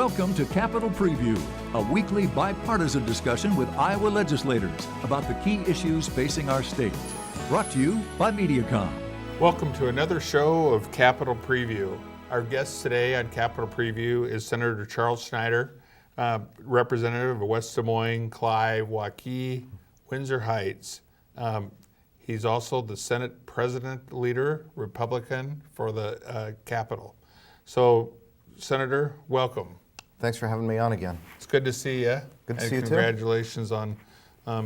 Welcome to Capitol Preview, a weekly bipartisan discussion with Iowa legislators about the key issues facing our state. Brought to you by Mediacom. Welcome to another show of Capitol Preview. Our guest today on Capitol Preview is Senator Charles Schneider, representative of West Des Moines, Clive, Waukee, Windsor Heights. He's also the Senate President Leader, Republican for the Capitol. So, Senator, welcome. Thanks for having me on again. It's good to see you. Good to see you too. Congratulations on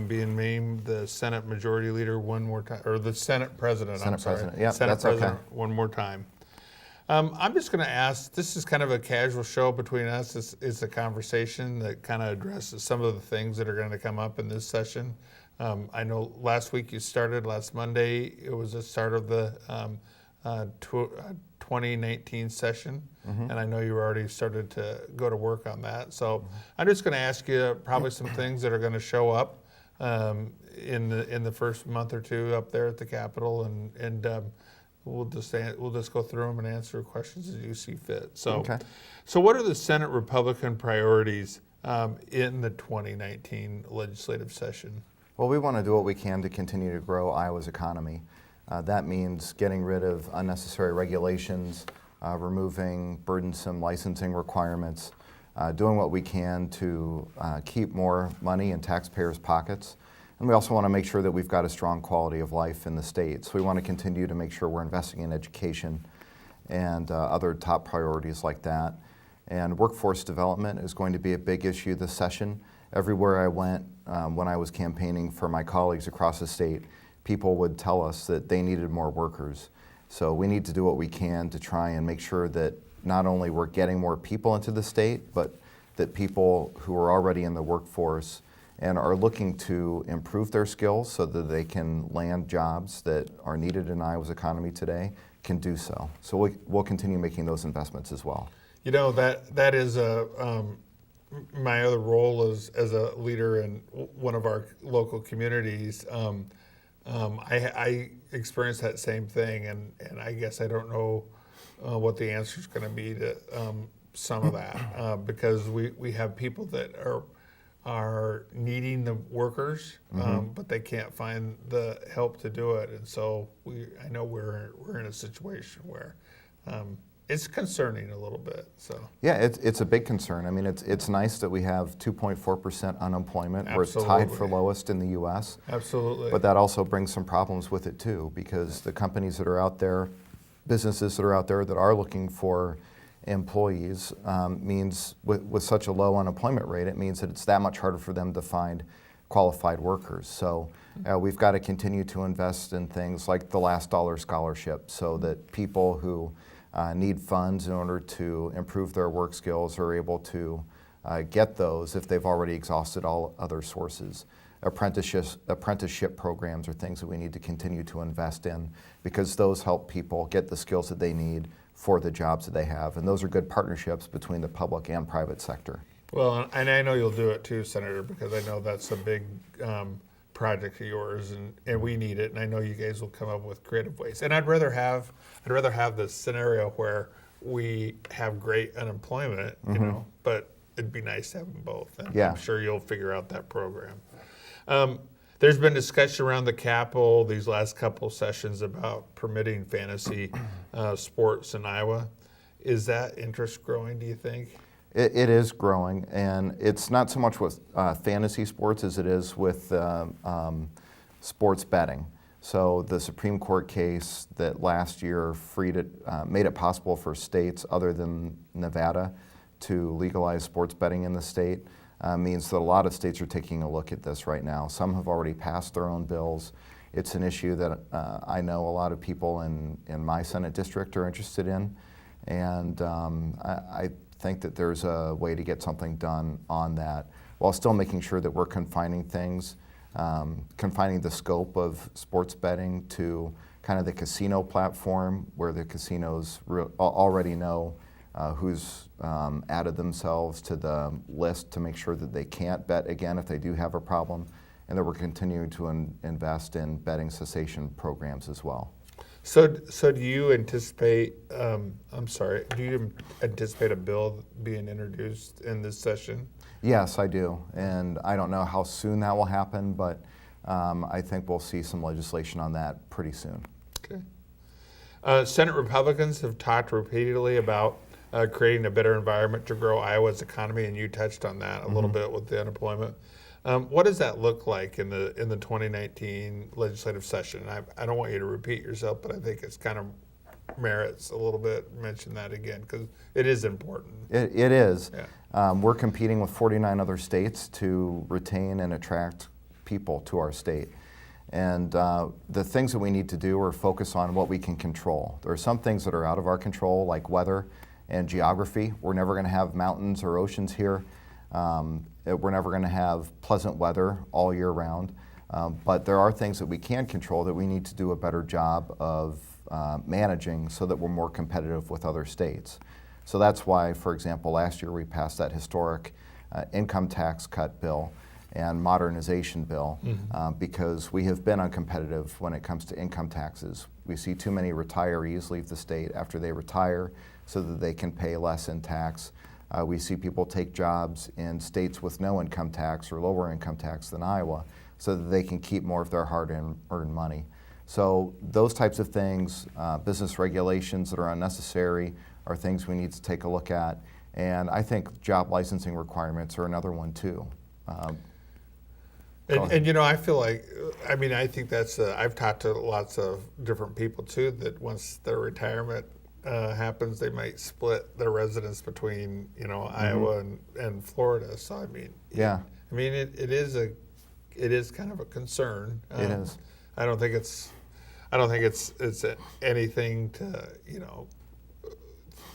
being named the Senate Majority Leader one more time, or the Senate President. Senate President. Yeah, Senate that's President okay. One more time. I'm just going to ask. This is kind of a casual show between us. It's a conversation that kind of addresses some of the things that are going to come up in this session. I know last week you started. Last Monday it was the start of the 2019 session, and I know you already started to go to work on that. So I'm just going to ask you probably some things that are going to show up in the first month or two up there at the Capitol, and we'll just go through them and answer questions as you see fit. So, So what are the Senate Republican priorities in the 2019 legislative session? Well, we want to do what we can to continue to grow Iowa's economy. That means getting rid of unnecessary regulations, removing burdensome licensing requirements, doing what we can to keep more money in taxpayers' pockets. And we also want to make sure that we've got a strong quality of life in the state. So we want to continue to make sure we're investing in education and other top priorities like that. And workforce development is going to be a big issue this session. Everywhere I went when I was campaigning for my colleagues across the state, people would tell us that they needed more workers. So we need to do what we can to try and make sure that not only we're getting more people into the state, but that people who are already in the workforce and are looking to improve their skills so that they can land jobs that are needed in Iowa's economy today can do so. So we'll continue making those investments as well. You know, that is my other role as a leader in one of our local communities. I experienced that same thing, and I guess I don't know what the answer is going to be to some of that because we have people that are needing the workers, but they can't find the help to do it, and so I know we're in a situation where it's concerning a little bit. So yeah, it's a big concern. I mean, it's nice that we have 2.4% unemployment. Absolutely. We're tied for lowest in the U.S. Absolutely. But that also brings some problems with it too, because the companies that are out there, businesses that are out there that are looking for employees means with such a low unemployment rate, it means that it's that much harder for them to find qualified workers. So we've got to continue to invest in things like the last dollar scholarship so that people who need funds in order to improve their work skills are able to get those if they've already exhausted all other sources. Apprenticeship programs are things that we need to continue to invest in because those help people get the skills that they need for the jobs that they have. And those are good partnerships between the public and private sector. Well, and I know you'll do it too, Senator, because I know that's a big project of yours, and we need it, and I know you guys will come up with creative ways. And I'd rather have this scenario where we have great unemployment, you know, but it'd be nice to have them both. And I'm sure you'll figure out that program. There's been discussion around the Capitol these last couple sessions about permitting fantasy sports in Iowa. Is that interest growing, do you think? It is growing, and it's not so much with fantasy sports as it is with sports betting. So the Supreme Court case that last year made it possible for states other than Nevada to legalize sports betting in the state means that a lot of states are taking a look at this right now. Some have already passed their own bills. It's an issue that I know a lot of people in my Senate district are interested in, and I think that there's a way to get something done on that while still making sure that we're confining the scope of sports betting to kind of the casino platform where the casinos already know who's added themselves to the list to make sure that they can't bet again if they do have a problem, and that we're continuing to invest in betting cessation programs as well. So do you anticipate, do you anticipate a bill being introduced in this session? Yes, I do. And I don't know how soon that will happen, but I think we'll see some legislation on that pretty soon. Okay. Senate Republicans have talked repeatedly about creating a better environment to grow Iowa's economy, and you touched on that a little bit with the unemployment. What does that look like in the 2019 legislative session? I don't want you to repeat yourself, but I think it's kind of merits a little bit. Mention that again because it is important. It is. Yeah. We're competing with 49 other states to retain and attract people to our state. And the things that we need to do are focus on what we can control. There are some things that are out of our control, like weather and geography. We're never going to have mountains or oceans here. We're never going to have pleasant weather all year round. But there are things that we can control that we need to do a better job of managing so that we're more competitive with other states. So that's why, for example, last year we passed that historic income tax cut bill and modernization bill because we have been uncompetitive when it comes to income taxes. We see too many retirees leave the state after they retire so that they can pay less in tax. We see people take jobs in states with no income tax or lower income tax than Iowa so that they can keep more of their hard-earned money. So those types of things, business regulations that are unnecessary, are things we need to take a look at. And I think job licensing requirements are another one too. And you know, I feel like, I think that's, I've talked to lots of different people too, that once their retirement happens, they might split their residence between, Iowa and Florida. So, Yeah. It is kind of a concern. It is. I don't think it's anything to,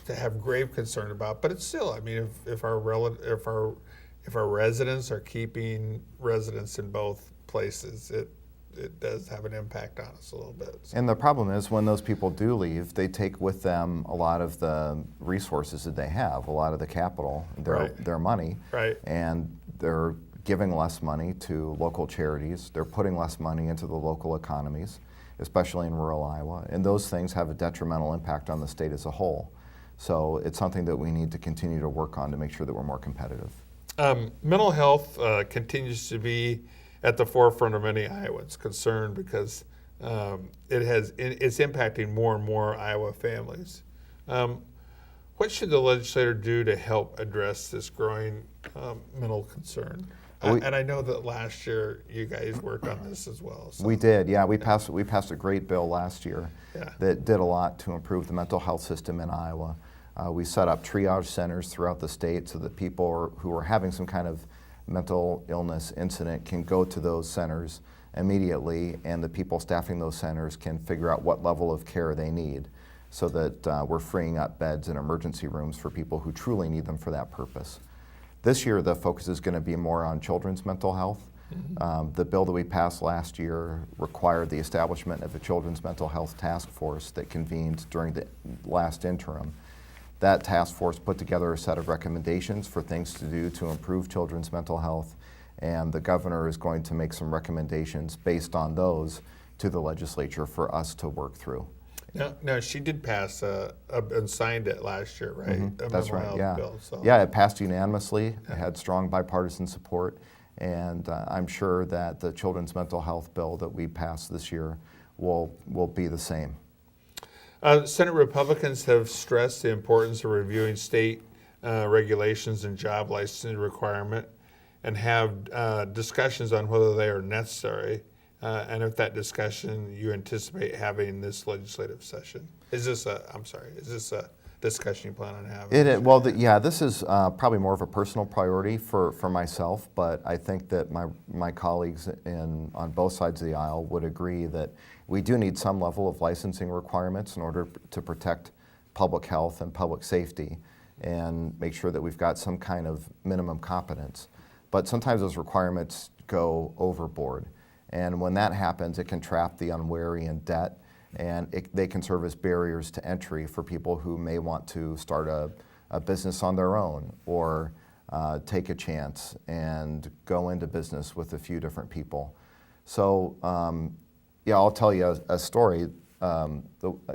to have grave concern about, but it's still, if our residents are keeping residents in both places, it does have an impact on us a little bit. So. And the problem is when those people do leave, they take with them a lot of the resources that they have, a lot of the capital, their money, right. And they're giving less money to local charities. They're putting less money into the local economies, especially in rural Iowa, and those things have a detrimental impact on the state as a whole. So it's something that we need to continue to work on to make sure that we're more competitive. Mental health continues to be at the forefront of many Iowans' concern because it's impacting more and more Iowa families. What should the legislator do to help address this growing mental concern? And I know that last year you guys worked on this as well. So. We did, yeah. We passed a great bill last year Yeah. that did a lot to improve the mental health system in Iowa. We set up triage centers throughout the state so that people who are having some kind of mental illness incident can go to those centers immediately, and the people staffing those centers can figure out what level of care they need so that we're freeing up beds in emergency rooms for people who truly need them for that purpose. This year, the focus is going to be more on children's mental health. The bill that we passed last year required the establishment of a children's mental health task force that convened during the last interim. That task force put together a set of recommendations for things to do to improve children's mental health, and the governor is going to make some recommendations based on those to the legislature for us to work through. No, she did pass and signed it last year, right? A That's mental right, health yeah. bill, so. Yeah, it passed unanimously. It had strong bipartisan support, and I'm sure that the children's mental health bill that we passed this year will be the same. Senate Republicans have stressed the importance of reviewing state regulations and job licensing requirement and have discussions on whether they are necessary. And if that discussion you anticipate having this legislative session. Is this a discussion you plan on having? Well, this is probably more of a personal priority for myself, but I think that my colleagues on both sides of the aisle would agree that we do need some level of licensing requirements in order to protect public health and public safety and make sure that we've got some kind of minimum competence. But sometimes those requirements go overboard. And when that happens, it can trap the unwary in debt, and they can serve as barriers to entry for people who may want to start a business on their own or take a chance and go into business with a few different people. So, I'll tell you a story. a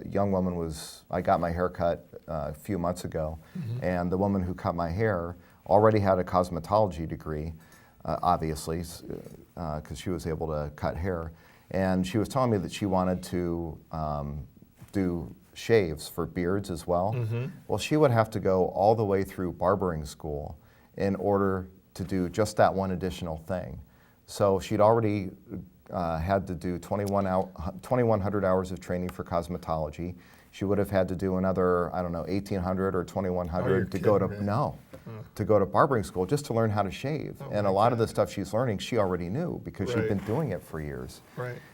young woman I got my hair cut a few months ago, and the woman who cut my hair already had a cosmetology degree, obviously, because she was able to cut hair. And she was telling me that she wanted to do shaves for beards as well. Well, she would have to go all the way through barbering school in order to do just that one additional thing. So she'd already had to do 2,100 hours of training for cosmetology. She would have had to do another, I don't know, 1,800 or 2,100 to go to, to go to barbering school just to learn how to shave. And a lot of the stuff she's learning, she already knew because she'd been doing it for years.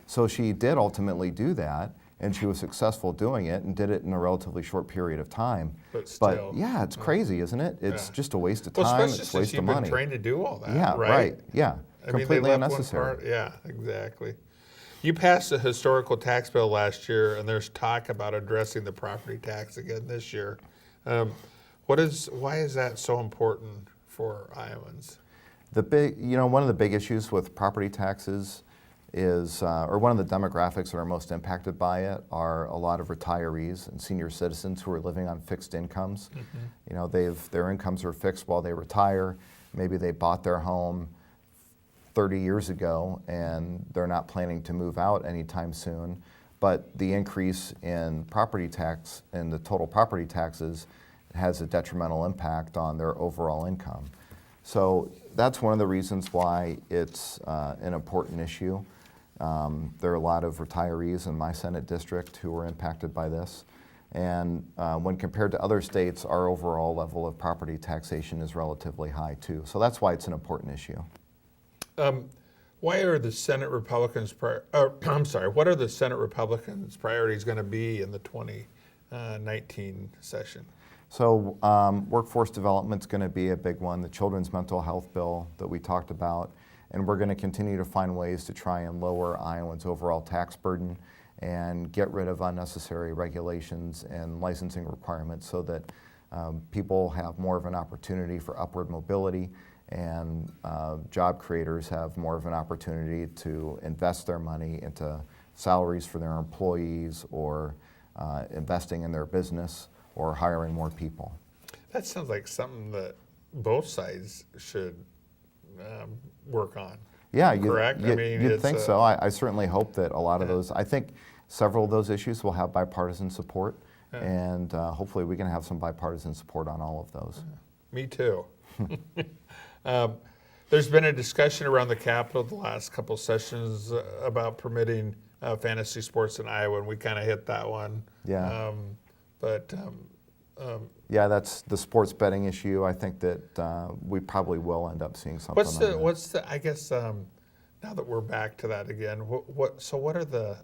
So she did ultimately do that, and she was successful doing it and did it in a relatively short period of time. But still. But yeah, it's crazy, isn't it? It's just a waste of Well, time, especially it's a waste since of you've money. been trained to do all that, Yeah, right. Yeah, I mean, completely they left unnecessary. One part, yeah, exactly. You passed a historical tax bill last year, and there's talk about addressing the property tax again this year. Why is that so important for Iowans? One of the big issues with property taxes is, or one of the demographics that are most impacted by it are a lot of retirees and senior citizens who are living on fixed incomes. You know, their incomes are fixed while they retire. Maybe they bought their home 30 years ago and they're not planning to move out anytime soon, but the increase in property tax and the total property taxes has a detrimental impact on their overall income. So that's one of the reasons why it's an important issue. There are a lot of retirees in my Senate district who are impacted by this. And when compared to other states, our overall level of property taxation is relatively high too. So that's why it's an important issue. Why are the Senate Republicans? What are the Senate Republicans' priorities going to be in the 2019 session? So workforce development is going to be a big one. The children's mental health bill that we talked about, and we're going to continue to find ways to try and lower Iowans' overall tax burden and get rid of unnecessary regulations and licensing requirements so that people have more of an opportunity for upward mobility, and job creators have more of an opportunity to invest their money into salaries for their employees or investing in their business or hiring more people. That sounds like something that both sides should work on. Yeah, correct? You'd think so. I certainly hope that a lot of those, I think several of those issues will have bipartisan support, and hopefully we can have some bipartisan support on all of those. Me too. There's been a discussion around the Capitol the last couple sessions about permitting fantasy sports in Iowa, and we kind of hit that one. Yeah. Yeah, that's the sports betting issue. I think that we probably will end up seeing something. I guess now that we're back to that again, what are the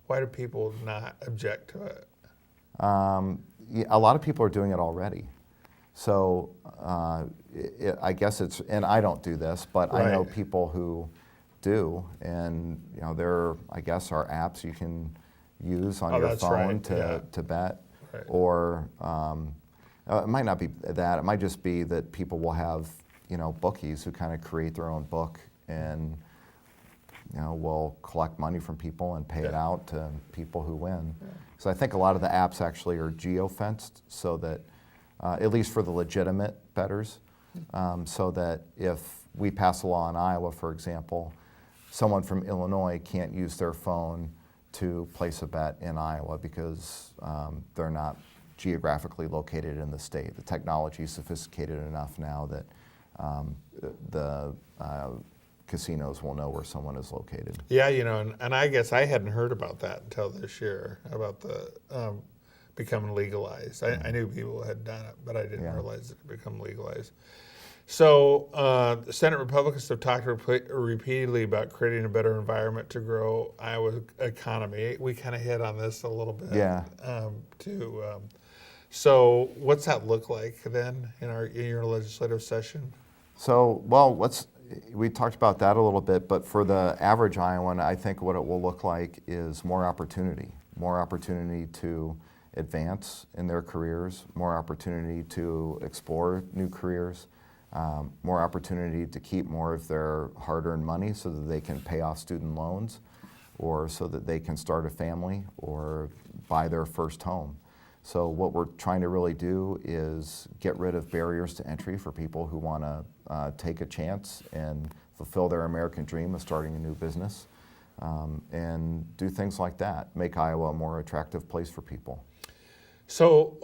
why do people not object to it? A lot of people are doing it already. So I guess it's, and I don't do this, but I know people who do, and there, I guess, are apps you can use on your phone to bet, or it might not be that. It might just be that people will have bookies who kind of create their own book and will collect money from people and pay it out to people who win. So I think a lot of the apps actually are geo-fenced so that at least for the legitimate bettors, so that if we pass a law in Iowa, for example, someone from Illinois can't use their phone to place a bet in Iowa because they're not geographically located in the state. The technology is sophisticated enough now that the casinos will know where someone is located. Yeah, and I guess I hadn't heard about that until this year, about the becoming legalized. I knew people had done it, but I didn't realize it had become legalized. So the Senate Republicans have talked repeatedly about creating a better environment to grow Iowa's economy. We kind of hit on this a little bit too. So what's that look like then in your legislative session? So, we talked about that a little bit, but for the average Iowan, I think what it will look like is more opportunity to advance in their careers, more opportunity to explore new careers, more opportunity to keep more of their hard-earned money so that they can pay off student loans or so that they can start a family or buy their first home. So what we're trying to really do is get rid of barriers to entry for people who want to take a chance and fulfill their American dream of starting a new business, and do things like that, make Iowa a more attractive place for people. So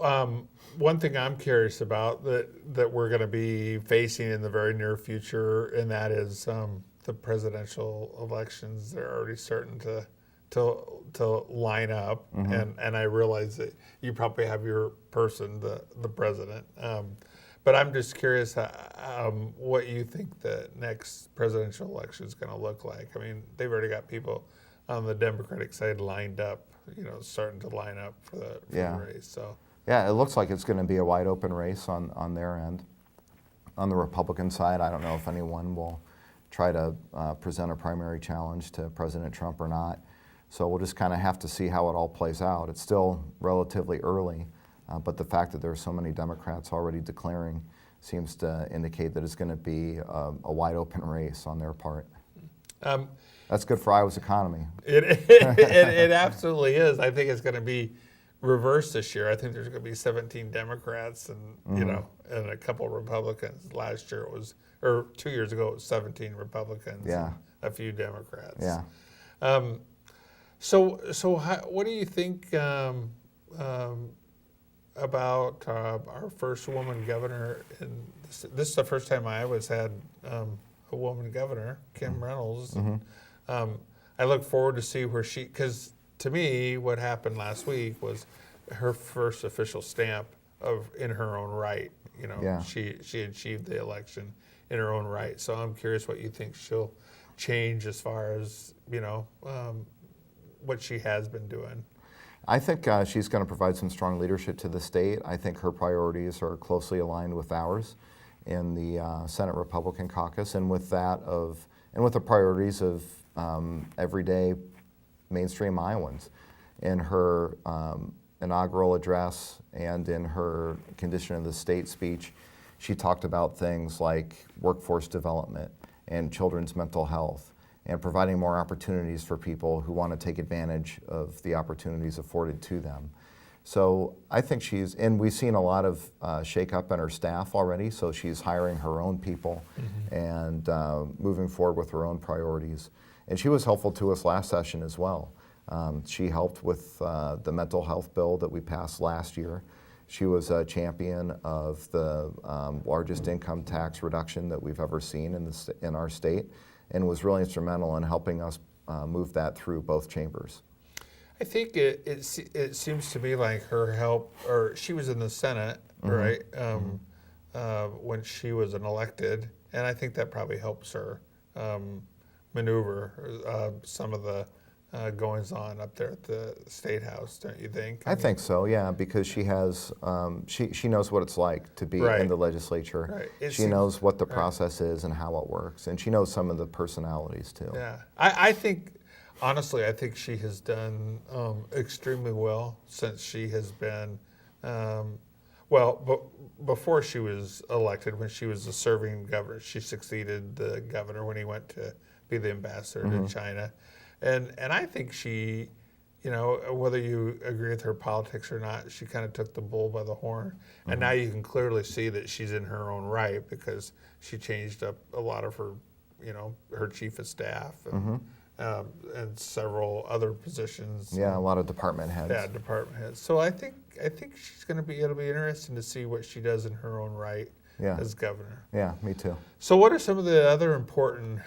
one thing I'm curious about that we're going to be facing in the very near future, and that is the presidential elections. They're already starting to line up, and I realize that you probably have your person, the president. But I'm just curious what you think the next presidential election is going to look like. I mean, they've already got people on the Democratic side lined up, starting to line up for the race. So yeah, it looks like it's going to be a wide open race on their end. On the Republican side, I don't know if anyone will try to present a primary challenge to President Trump or not. So we'll just kind of have to see how it all plays out. It's still relatively early, but the fact that there are so many Democrats already declaring seems to indicate that it's going to be a wide open race on their part. That's good for Iowa's economy. It absolutely is. I think it's going to be reversed this year. I think there's going to be 17 Democrats and and a couple Republicans. Last year or 2 years ago it was 17 Republicans. Yeah. And a few Democrats. Yeah. So what do you think about our first woman governor? And this is the first time Iowa's had a woman governor, Kim Reynolds. And, I look forward to see where because to me, what happened last week was her first official stamp in her own right. She achieved the election in her own right. So I'm curious what you think she'll change as far as what she has been doing. I think she's going to provide some strong leadership to the state. I think her priorities are closely aligned with ours in the Senate Republican caucus, and with the priorities of everyday mainstream Iowans. In her inaugural address and in her condition of the state speech, she talked about things like workforce development and children's mental health and providing more opportunities for people who want to take advantage of the opportunities afforded to them. So I think and we've seen a lot of shakeup in her staff already, so she's hiring her own people and moving forward with her own priorities. And she was helpful to us last session as well. She helped with the mental health bill that we passed last year. She was a champion of the largest income tax reduction that we've ever seen in our state, and was really instrumental in helping us move that through both chambers. I think it seems to me like her help, or she was in the Senate, right, when she was elected, and I think that probably helps her maneuver some of the goings on up there at the State House, don't you think? I think so, yeah, because she has she knows what it's like to be in the legislature. Right. She knows what the process is and how it works, and she knows some of the personalities too. Yeah, I think honestly, I think she has done extremely well since she has been. Before she was elected, when she was a serving governor, she succeeded the governor when he went to be the ambassador to China. And I think she, whether you agree with her politics or not, she kind of took the bull by the horn. And now you can clearly see that she's in her own right because she changed up a lot of her, her chief of staff and several other positions. Yeah, a lot of department heads. Yeah, department heads. So I think she's going to be. It'll be interesting to see what she does in her own right as governor. Yeah, me too. So what are some of the other important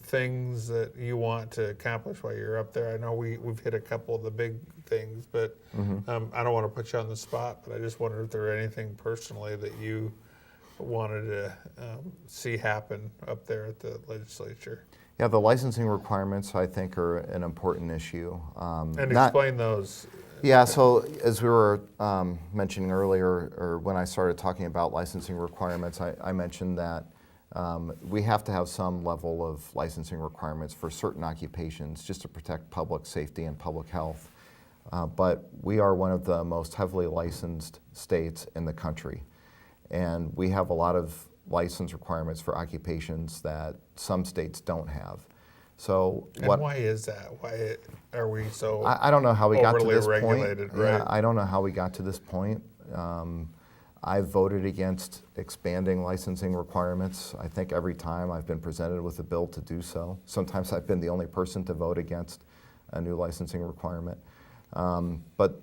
things that you want to accomplish while you're up there? I know we've hit a couple of the big things, but I don't want to put you on the spot, but I just wondered if there were anything personally that you wanted to see happen up there at the legislature. Yeah, the licensing requirements, I think, are an important issue. And explain those. Yeah, so as we were mentioning earlier, or when I started talking about licensing requirements, I mentioned that we have to have some level of licensing requirements for certain occupations just to protect public safety and public health. But we are one of the most heavily licensed states in the country. And we have a lot of license requirements for occupations that some states don't have. So And why is that? Why are we so I don't know how we got to overly this regulated, point. right? Yeah, I don't know how we got to this point. I've voted against expanding licensing requirements. I think every time I've been presented with a bill to do so. Sometimes I've been the only person to vote against a new licensing requirement. But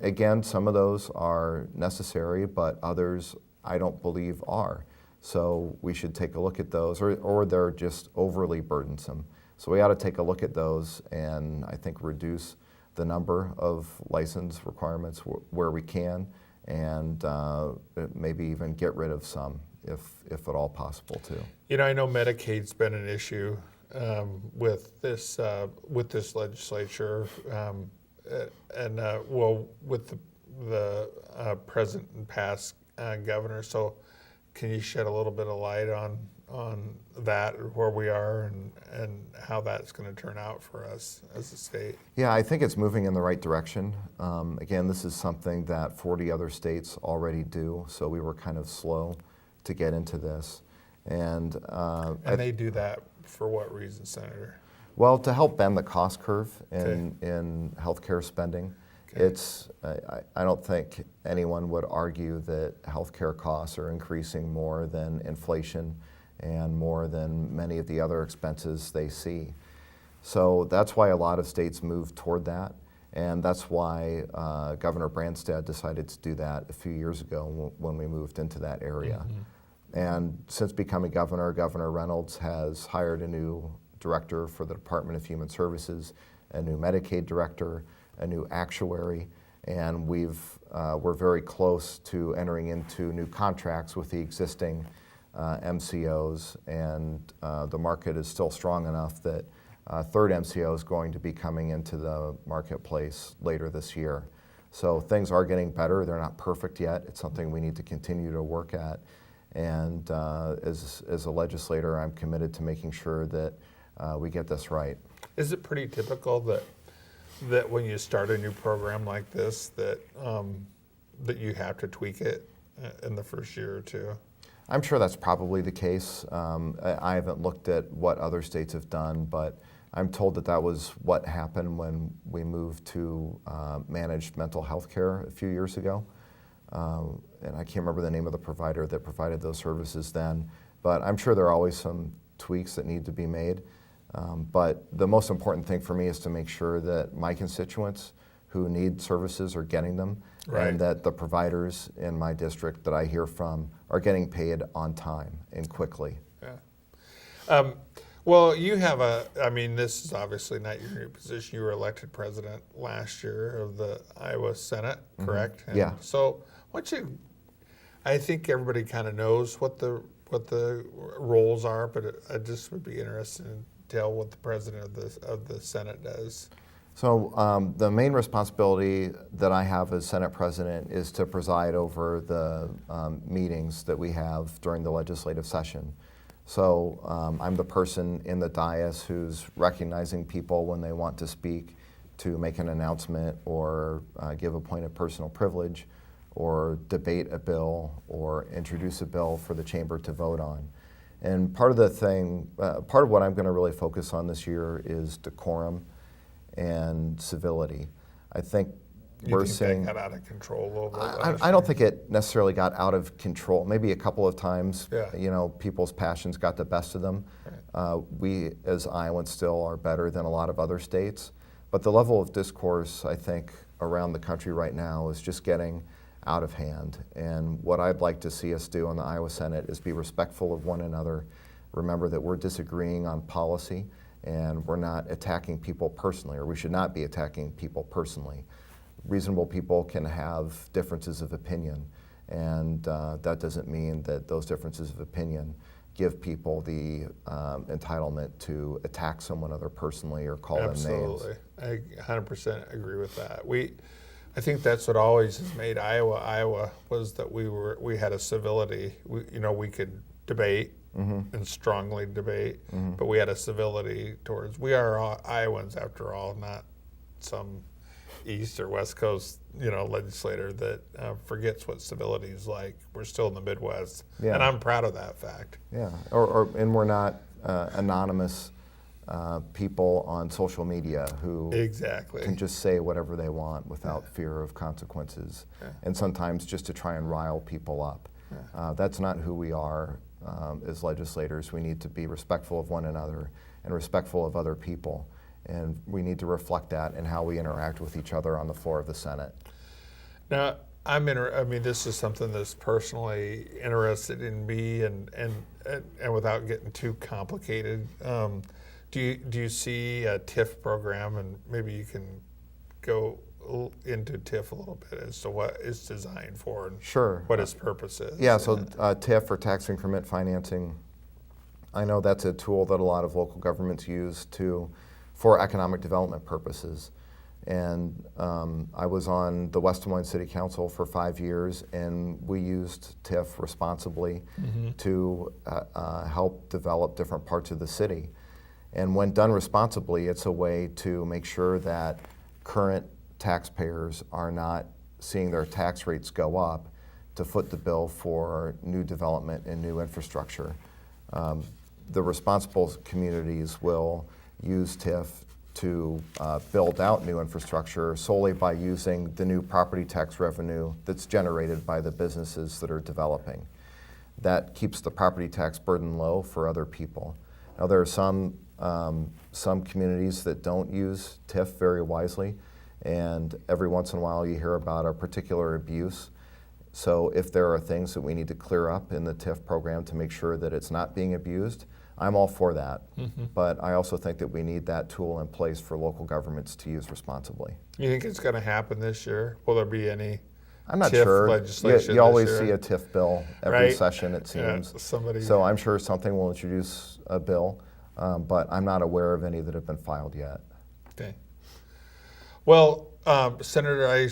again, some of those are necessary, but others I don't believe are. So we should take a look at those, or they're just overly burdensome. So we ought to take a look at those and I think reduce the number of license requirements where we can, and maybe even get rid of some if at all possible too. I know Medicaid's been an issue with this legislature, and with the present and past governor. So, can you shed a little bit of light on that, where we are, and how that's going to turn out for us as a state? Yeah, I think it's moving in the right direction. Again, this is something that 40 other states already do, so we were kind of slow to get into this. And they do that for what reason, Senator? Well, to help bend the cost curve in healthcare spending. Okay. It's I don't think anyone would argue that healthcare costs are increasing more than inflation and more than many of the other expenses they see. So that's why a lot of states move toward that, and that's why Governor Branstad decided to do that a few years ago when we moved into that area. Mm-hmm. And since becoming governor, Governor Reynolds has hired a new director for the Department of Human Services, a new Medicaid director, a new actuary, and we're very close to entering into new contracts with the existing MCOs, and the market is still strong enough that third MCO is going to be coming into the marketplace later this year. So things are getting better. They're not perfect yet. It's something we need to continue to work at. And as a legislator, I'm committed to making sure that we get this right. Is it pretty typical that when you start a new program like this, that you have to tweak it in the first year or two? I'm sure that's probably the case. I haven't looked at what other states have done, but I'm told that was what happened when we moved to managed mental health care a few years ago. And I can't remember the name of the provider that provided those services then, but I'm sure there are always some tweaks that need to be made. But the most important thing for me is to make sure that my constituents who need services are getting them, right, and that the providers in my district that I hear from are getting paid on time and quickly. Yeah. Well, you have this is obviously not your new position. You were elected president last year of the Iowa Senate, correct? Mm-hmm. Yeah. So I think everybody kind of knows what the roles are, but I just would be interested in tell what the president of the Senate does. So the main responsibility that I have as Senate president is to preside over the meetings that we have during the legislative session. So I'm the person in the dais who's recognizing people when they want to speak, to make an announcement or give a point of personal privilege, or debate a bill or introduce a bill for the chamber to vote on. And part of what I'm going to really focus on this year is decorum and civility. I think we're seeing that got out of control a little bit. I don't think it necessarily got out of control. Maybe a couple of times, yeah, people's passions got the best of them. Right. We as Iowans still are better than a lot of other states, but the level of discourse, I think, around the country right now is just getting out of hand. And what I'd like to see us do in the Iowa Senate is be respectful of one another. Remember that we're disagreeing on policy, and we're not attacking people personally, or we should not be attacking people personally. Reasonable people can have differences of opinion, and that doesn't mean that those differences of opinion give people the entitlement to attack someone other personally or call them names. Absolutely. I 100% agree with that. I think that's what always has made Iowa was that we had a civility. We could debate, mm-hmm, and strongly debate, mm-hmm, but we had a civility towards. We are all Iowans after all, not some East or West Coast legislator that forgets what civility is like. We're still in the Midwest, yeah, and I'm proud of that fact. Yeah, and we're not anonymous people on social media who Exactly. can just say whatever they want without fear of consequences, and sometimes just to try and rile people up. That's not who we are as legislators. We need to be respectful of one another and respectful of other people, and we need to reflect that in how we interact with each other on the floor of the Senate. Now, I mean, this is something that's personally interested in me, and without getting too complicated, do you see a TIF program, and maybe you can go into TIF a little bit as to what it's designed for and Sure. what its purpose is? Yeah, so TIF, or tax increment financing, I know that's a tool that a lot of local governments use for economic development purposes. And I was on the West Des Moines City Council for 5 years, and we used TIF responsibly to help develop different parts of the city. And when done responsibly, it's a way to make sure that current taxpayers are not seeing their tax rates go up to foot the bill for new development and new infrastructure. The responsible communities will use TIF to build out new infrastructure solely by using the new property tax revenue that's generated by the businesses that are developing. That keeps the property tax burden low for other people. Now, there are some communities that don't use TIF very wisely, and every once in a while you hear about a particular abuse. So if there are things that we need to clear up in the TIF program to make sure that it's not being abused, I'm all for that. But I also think that we need that tool in place for local governments to use responsibly. You think it's going to happen this year? Will there be any I'm not TIF sure. legislation You always this see year? a TIF bill every Right. session, it seems. Yeah, somebody. So I'm sure something will introduce a bill, but I'm not aware of any that have been filed yet. Okay. Well, Senator, I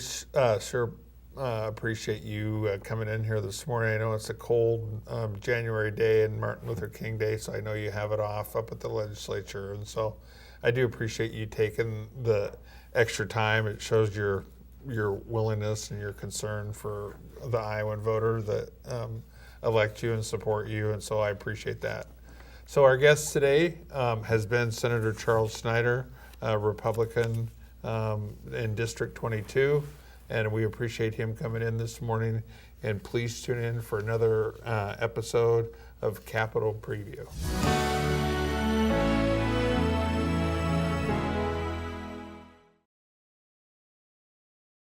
sure appreciate you coming in here this morning. I know it's a cold January day and Martin Luther King Day, so I know you have it off up at the legislature. And so I do appreciate you taking the extra time. It shows your willingness and your concern for the Iowan voter that elect you and support you, and so I appreciate that. So our guest today has been Senator Charles Schneider, a Republican in District 22, and we appreciate him coming in this morning. And please tune in for another episode of Capitol Preview.